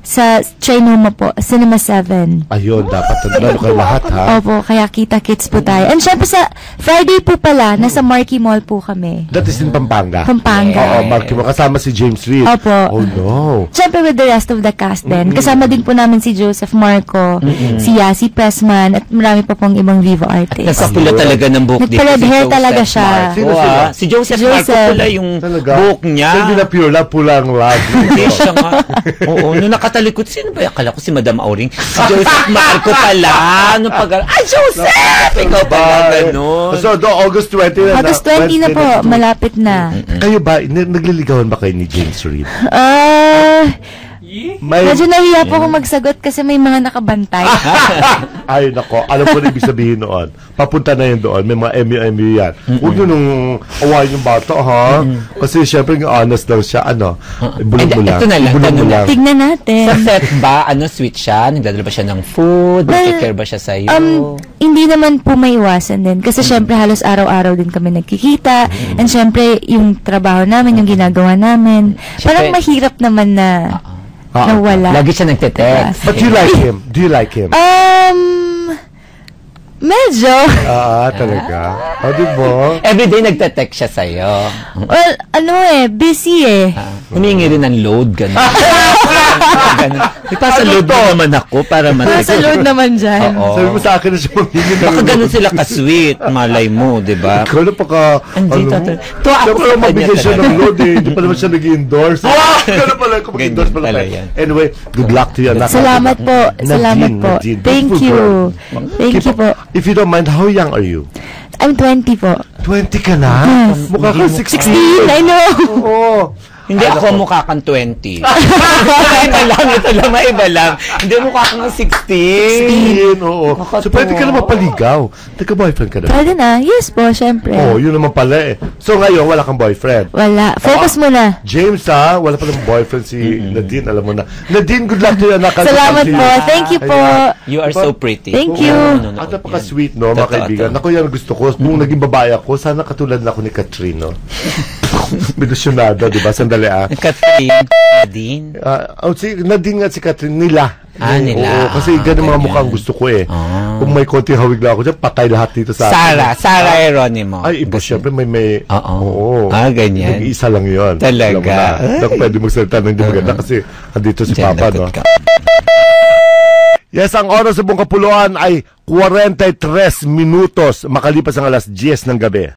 Sa Trinoma po, Cinema 7. Ayun, dapat tandaan kayo lahat, ha? Opo, kaya kita-kits po tayo. And syempre sa Friday po pala, nasa Marquee Mall po kami. That is in Pampanga. Pampanga. Oo, Marquee Mall. Kasama si James Reid. Opo. Oh, no. Syempre with the rest of the cast din. Kasama din po namin si Joseph Marco, si Yasi Pressman, at marami pa pong ibang Vivo artists. Nasapula talaga ng buhok dito. Nagpa-red hair talaga siya. Sino sila? Si Joseph Marco pala yung buhok niya. So, hindi na pure love, pulang love. Hindi siya nga. Oo, nung nakatalikod, sino ba? Akala ko si Madam Auring. Si Joseph Marco pala. Nung ay, Joseph! Ikaw ba gano'n? So, August 20 na. August 20 na po, malapit na. Kayo ba, nagliligawan ba kayo ni James Reid? Medyo nahiya po akong magsagot kasi may mga nakabantay. Ay, nako. Alam ko na ibig sabihin noon. Papunta na yun doon. May mga MU yan. Huwag nyo nung awayin yung bata, ha? Kasi syempre yung honest daw siya. Bulong mo lang. Ito na lang. Tignan natin. Sa set ba, sweet siya? Nagdadala ba siya ng food? Nag-care ba siya sa'yo? Hindi naman po may iwasan din. Kasi syempre halos araw-araw din kami nagkikita. And syempre yung trabaho namin, yung ginagawa namin. Parang mahirap naman na nawala. Lagi siya nagte-text. But do you like him? Do you like him? Medyo. Talaga. Di ba? Everyday nagte-text siya sa'yo. Well, busy Humingi rin ng load, gano'n. Ipasa load naman ako para matag. Nasa load naman dyan. Sabi mo sa akin na siya maghingi ng baka gano'n sila ka-sweet. Malay mo, di ba? Ikaw na paka, Tuwa ako sa mabigay siya ng load Hindi pa naman siya nag-endorse. Gano'n pala, kung mag-endorse pala tayo. Anyway, good luck to you. Salamat po. Salamat po. Thank you. Thank you po. If you don't mind, how young are you? I'm 20 po. 20 ka na? Yes. Mukha ka 16. 16, I know. Oo. Hindi ako mukha kang 20. Ito lang, maiba lang. Hindi mukha kang 16. 16, oo. So, pwede ka naman paligaw. Nagka-boyfriend ka na? Pwede na. Yes po, syempre. Yun naman pala So, ngayon, wala kang boyfriend? Wala. Focus mo na. James, wala pa ng boyfriend si Nadine, alam mo na. Nadine, good luck to you. Salamat po. Thank you po. You are so pretty. Thank you. At napaka-sweet, no, mga kaibigan. Ako yan gusto ko. Nung naging babae ako, sana katulad na ako ni Catherine, no? Binusyonada, di ba? Sandali, Catherine, Nadine? Si Nadine at si Catherine, nila. Nila. Oo, kasi ganun mga mukhang gusto ko Kung may konti hawig lang ako dyan, patay lahat dito sa akin. Sarah Geronimo. Ay, iba syempre may Oo. Ganyan. Nag-iisa lang yun. Talaga. Hindi ako pwede magsalita ng hindi maganda kasi andito si Papa, no? Yes, ang oras sa buong kapuluan ay 43 minutos makalipas ang alas 10 ng gabi.